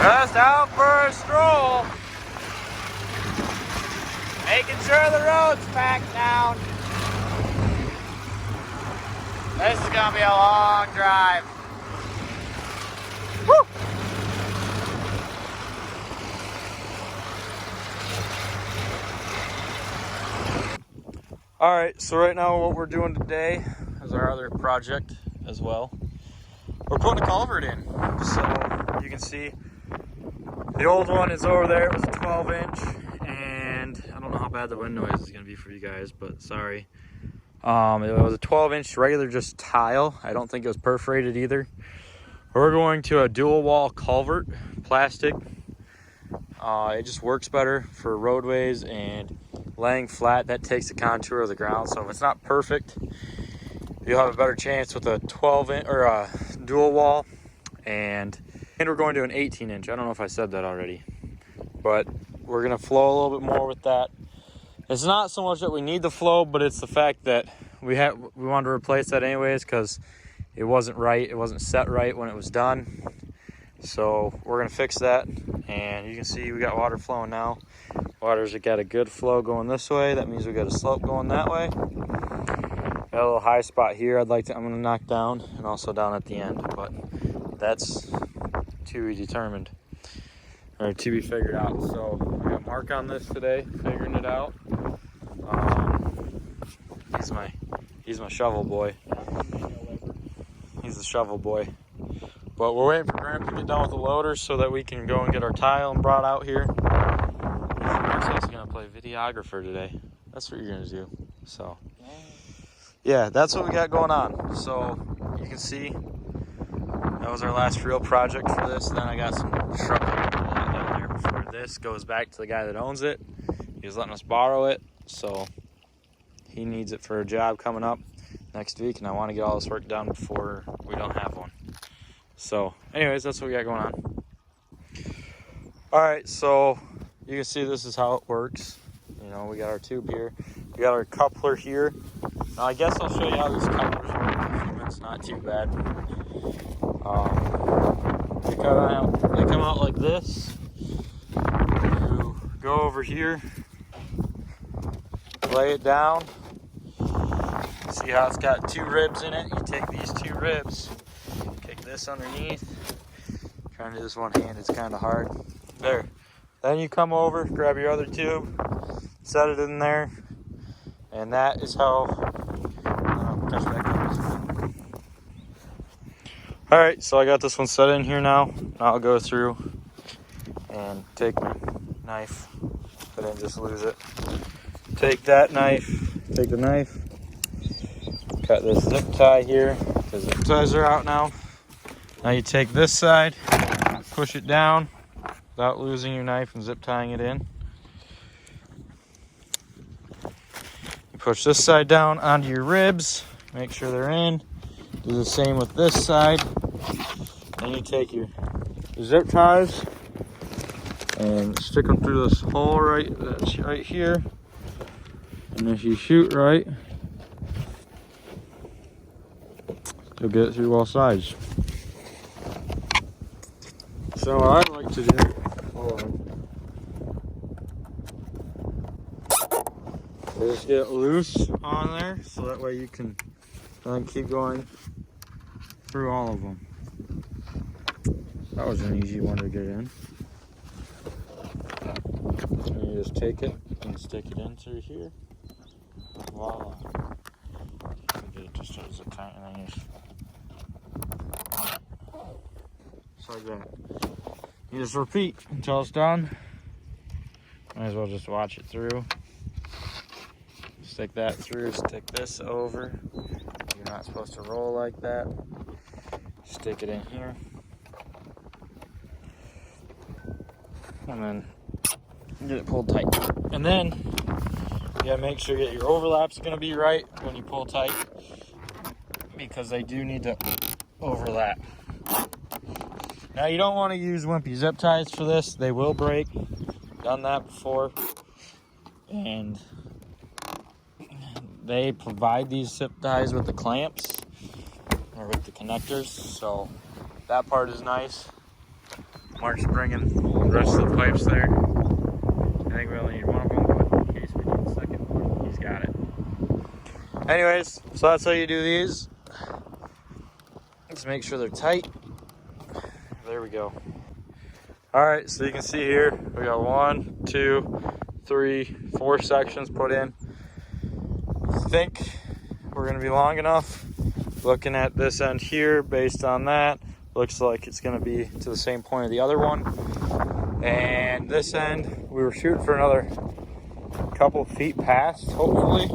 Just out for a stroll. Making sure the road's packed down. This is gonna be a long drive. Woo! All right, so right now what we're doing today is our other project as well. We're putting a culvert in. So you can see the old one is over there. It was a 12-inch, and I don't know how bad the wind noise is gonna be for you guys, but sorry. It was a 12-inch regular just tile. I don't think it was perforated either. We're going to a dual wall culvert, plastic. It just works better for roadways and laying flat. That takes the contour of the ground. So if it's not perfect, you'll have a better chance with a 12-inch or a dual wall. And we're going to an 18-inch. I don't know if I said that already, but we're gonna flow a little bit more with that. It's not so much that we need the flow, but it's the fact that we wanted to replace that anyways because it wasn't right. It wasn't set right when it was done. So we're gonna fix that, and you can see we got water flowing now. Water's got a good flow going this way. That means we got a slope going that way. Got a little high spot here I'm gonna knock down, and also down at the end, but that's to be determined, or to be figured out. So I got Mark on this today, figuring it out. He's my shovel boy. He's the shovel boy. But we're waiting for Graham to get done with the loader so that we can go and get our tile and brought out here. Mark says he's gonna play videographer today. That's what you're gonna do. So yeah, that's what we got going on. So you can see that was our last real project for this. Then I got some truck down there before this goes back to the guy that owns it. He's letting us borrow it, so he needs it for a job coming up next week, and I want to get all this work done before we don't have one. So anyways, that's what we got going on. All right, so you can see this is how it works. You know, we got our tube here, we got our coupler here. Now I guess I'll show you how these couplers work. It's not too bad. They come out like this. You go over here, lay it down. See how it's got two ribs in it? You take these two ribs, kick this underneath. Trying to do this one hand, it's kind of hard. There. Then you come over, grab your other tube, set it in there, and that is how. Touch back on. All right, so I got this one set in here now. I'll go through and take my knife. I didn't just lose it. Take that knife. Take the knife. Cut this zip tie here. The zip ties are out now. Now you take this side, push it down without losing your knife and zip tying it in. You push this side down onto your ribs, make sure they're in. Do the same with this side. Then you take your zip ties and stick them through this hole that's right here. And if you shoot right, you'll get it through both sides. So what I'd like to do, is get loose on there, so that way you can keep going through all of them. That was an easy one to get in. And you just take it and stick it in through here. Voila. It just as a tight, and then just like that. You just repeat until it's done. Might as well just watch it through. Stick that through, stick this over. You're not supposed to roll like that. Stick it in here. And then get it pulled tight. And then you gotta make sure that your overlap's gonna be right when you pull tight, because they do need to overlap. Now you don't want to use wimpy zip ties for this. They will break. Done that before. And they provide these zip ties with the clamps or with the connectors, so that part is nice. Mark's bringing the rest of the pipes there. I think we only need one of them, but in case we need the second one, he's got it. Anyways, so that's how you do these. Let's make sure they're tight. There we go. All right, so you can see here, we got 1, 2, 3, 4 sections put in. I think we're gonna be long enough. Looking at this end here, based on that, looks like it's gonna be to the same point of the other one. And this end, we were shooting for another couple feet past, hopefully.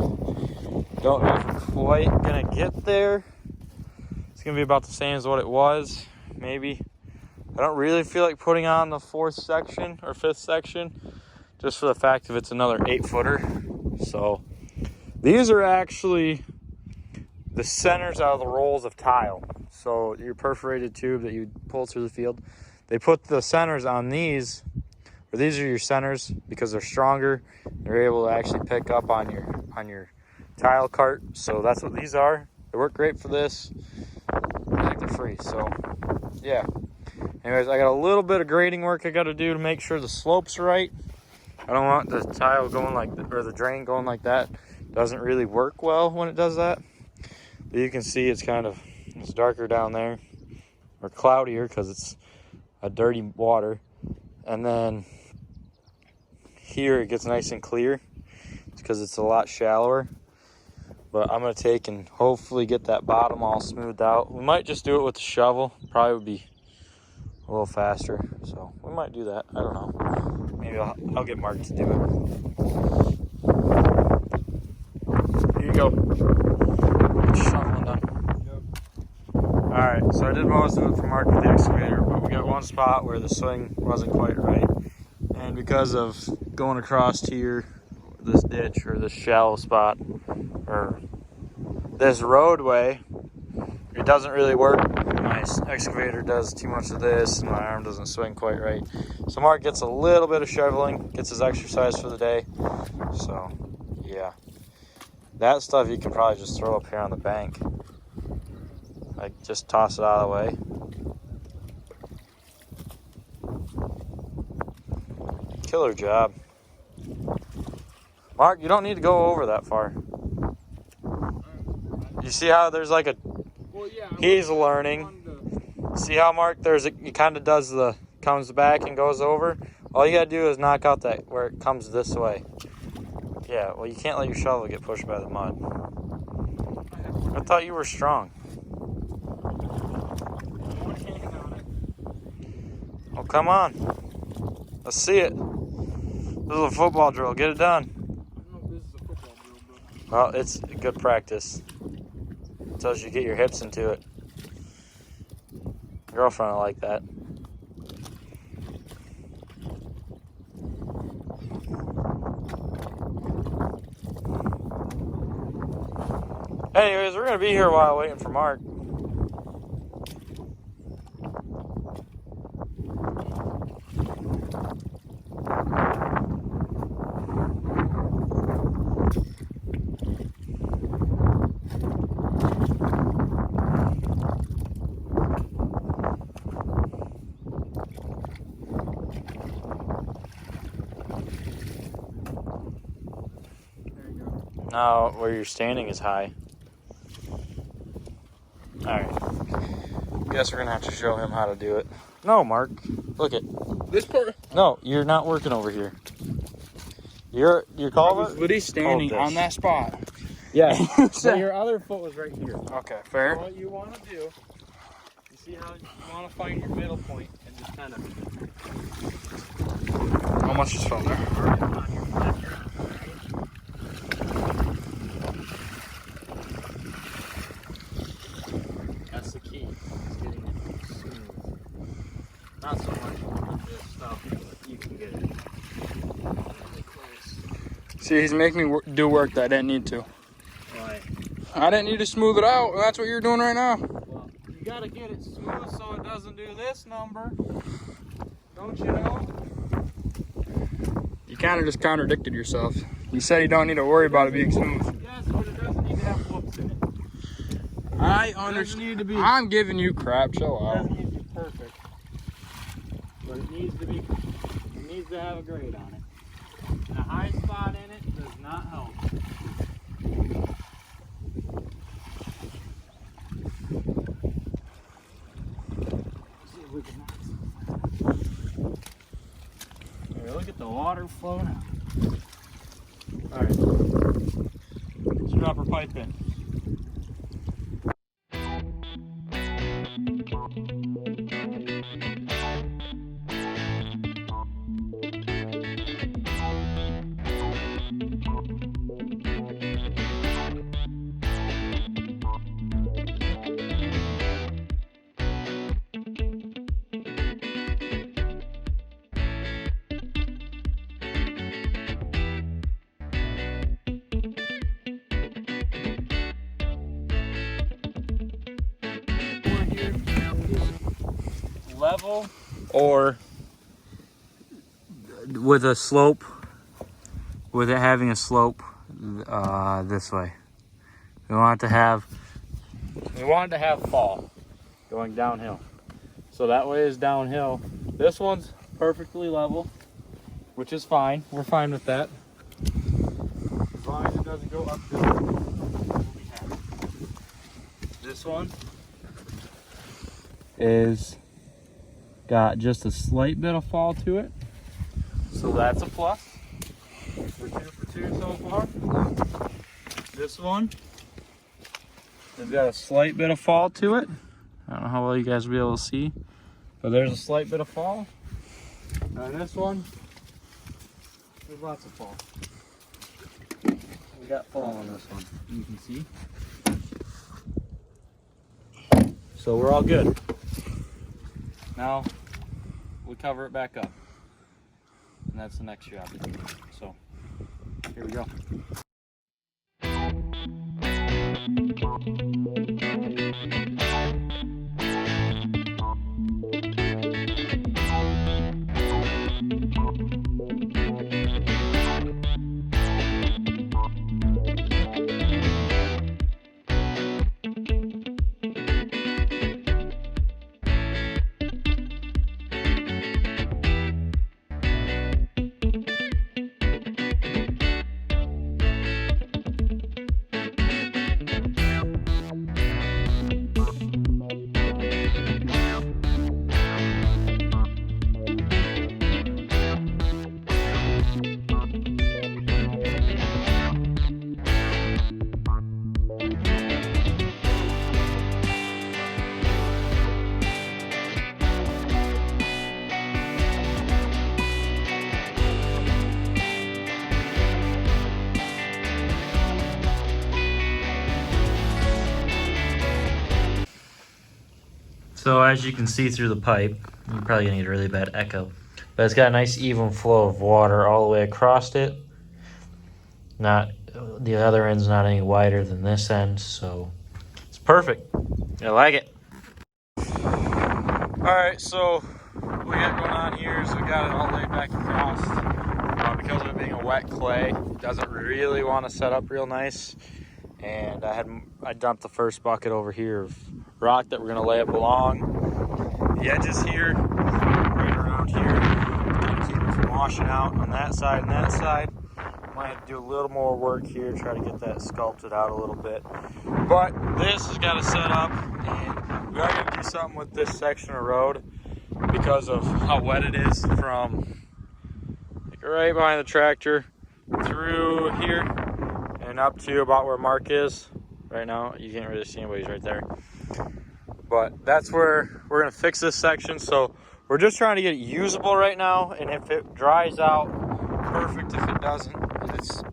Don't know if we're quite gonna get there. It's gonna be about the same as what it was, maybe. I don't really feel like putting on the 4th section or 5th section, just for the fact of it's another 8-footer. So these are actually the centers out of the rolls of tile. So your perforated tube that you pull through the field, they put the centers on these, or these are your centers because they're stronger. They're able to actually pick up on your tile cart. So that's what these are. They work great for this. I think they're free. So yeah. Anyways, I got a little bit of grading work I got to do to make sure the slope's right. I don't want the tile going like, or the drain going like that. Doesn't really work well when it does that. But you can see it's darker down there, or cloudier because it's a dirty water. And then here it gets nice and clear because it's a lot shallower. But I'm gonna take and hopefully get that bottom all smoothed out. We might just do it with the shovel. Probably would be a little faster. So we might do that. I don't know. Maybe I'll get Mark to do it. Here you go. Shoveling done. Alright, so I did most of it for Mark with the excavator, but we got one spot where the swing wasn't quite right. And because of going across here, this ditch or this shallow spot, or this roadway, it doesn't really work. My excavator does too much of this and my arm doesn't swing quite right. So Mark gets a little bit of shoveling, gets his exercise for the day. So yeah, that stuff you can probably just throw up here on the bank. Like just toss it out of the way. Killer job. Mark, you don't need to go over that far. You see how there's like a, he's learning. See how Mark, he kind of does comes back and goes over. All you gotta do is knock out that, where it comes this way. Yeah, well you can't let your shovel get pushed by the mud. I thought you were strong. Oh, come on. Let's see it. This is a football drill. Get it done. I don't know if this is a football drill, but... Well, it's good practice. It tells you to get your hips into it. Girlfriend will like that. Anyways, we're going to be here a while waiting for Mark. Now, where you're standing is high. Alright. Guess we're gonna have to show him how to do it. No, Mark. Look it. This part? No, you're not working over here. Your culvert? I was literally standing on that spot. Yeah. So your other foot was right here. Okay, fair. So what you want to do, you see how you want to find your middle point and just kind of... How much just fell there? That's the key. It's getting it smooth. Not so much with this stuff, but you can get it really close. See, he's making me do work that I didn't need to. Why? I didn't need to smooth it out. That's what you're doing right now. Well, you gotta get it smooth so it doesn't do this number. Don't you know? You kind of just contradicted yourself. You said you don't need to worry about it being smooth. Yes, but it doesn't need to have whoops in it. I understand. I'm giving you crap. Chill It out. doesn't need to be perfect. But but it needs to have a grade on it. And a high spot in it does not help. See if we can knock some. Here, look at the water flowing out. All right, let's drop our pipe in. Level or with a slope, with it having a slope this way. We want it to have fall going downhill. So that way is downhill. This one's perfectly level, which is fine. We're fine with that. As long as it doesn't go uphill, we'll be happy. This one is got just a slight bit of fall to it, so that's a plus. We're 2 for 2 so far. This one has got a slight bit of fall to it. I don't know how well you guys will be able to see, but there's a slight bit of fall. And this one, there's lots of fall. We got fall on this one, you can see. So we're all good. Now we cover it back up, and that's the next job. So here we go. So as you can see through the pipe, you're probably gonna get a really bad echo, but it's got a nice even flow of water all the way across it. Not, the other end's not any wider than this end, so it's perfect. I like it. All right, so what we got going on here is we got it all laid back across. Because of it being a wet clay, it doesn't really want to set up real nice. And I dumped the first bucket over here of rock that we're gonna lay up along the edges here, right around here, to keep it from washing out on that side and that side. Might have to do a little more work here, try to get that sculpted out a little bit. But this has got to set up, and we are gonna do something with this section of road because of how wet it is from like right behind the tractor through here and up to about where Mark is. Right now, you can't really see anybody's right there. But that's where we're gonna fix this section. So we're just trying to get it usable right now. And if it dries out, perfect. If it doesn't,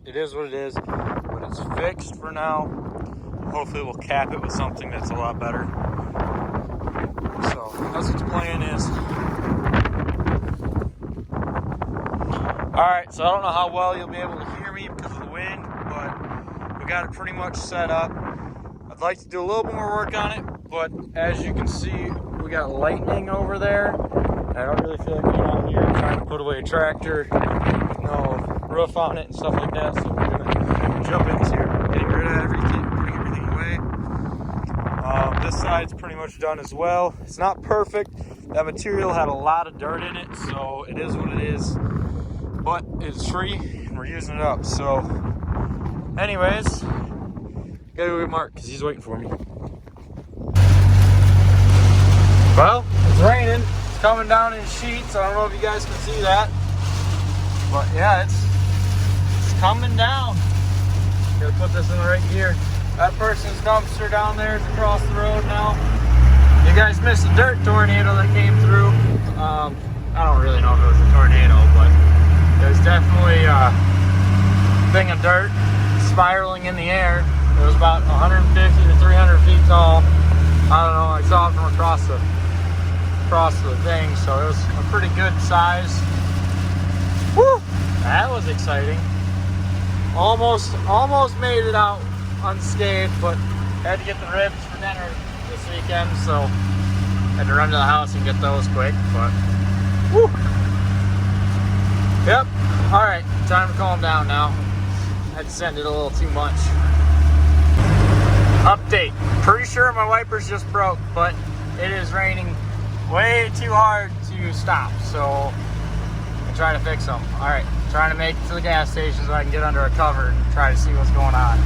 it is what it is. But it's fixed for now. Hopefully we'll cap it with something that's a lot better. So that's what the plan is. All right, so I don't know how well you'll be able to hear me because of the wind, but we got it pretty much set up. I'd like to do a little more work on it, but as you can see, we got lightning over there. I don't really feel like going out here trying to put away a tractor with no roof on it and stuff like that. So we're gonna jump into getting rid of everything, putting everything away. This side's pretty much done as well. It's not perfect. That material had a lot of dirt in it, so it is what it is. But it's free, and we're using it up. So, anyways, gotta go get Mark because he's waiting for me. Well, it's raining. It's coming down in sheets. I don't know if you guys can see that, but yeah, it's coming down. Gotta put this in the right gear. That person's dumpster down there is across the road now. You guys missed the dirt tornado that came through. I don't really know if it was a tornado, but it was definitely a thing of dirt spiraling in the air. It was about 150 to 300 feet tall. I don't know, I saw it from across the thing, so it was a pretty good size. Woo! That was exciting. Almost made it out unscathed, but had to get the ribs for dinner this weekend, so had to run to the house and get those quick, but woo! Yep, alright, time to calm down now. Had to send it a little too much. Update, pretty sure my wipers just broke, but it is raining way too hard to stop, so I'm trying to fix them. Alright, trying to make it to the gas station so I can get under a cover and try to see what's going on.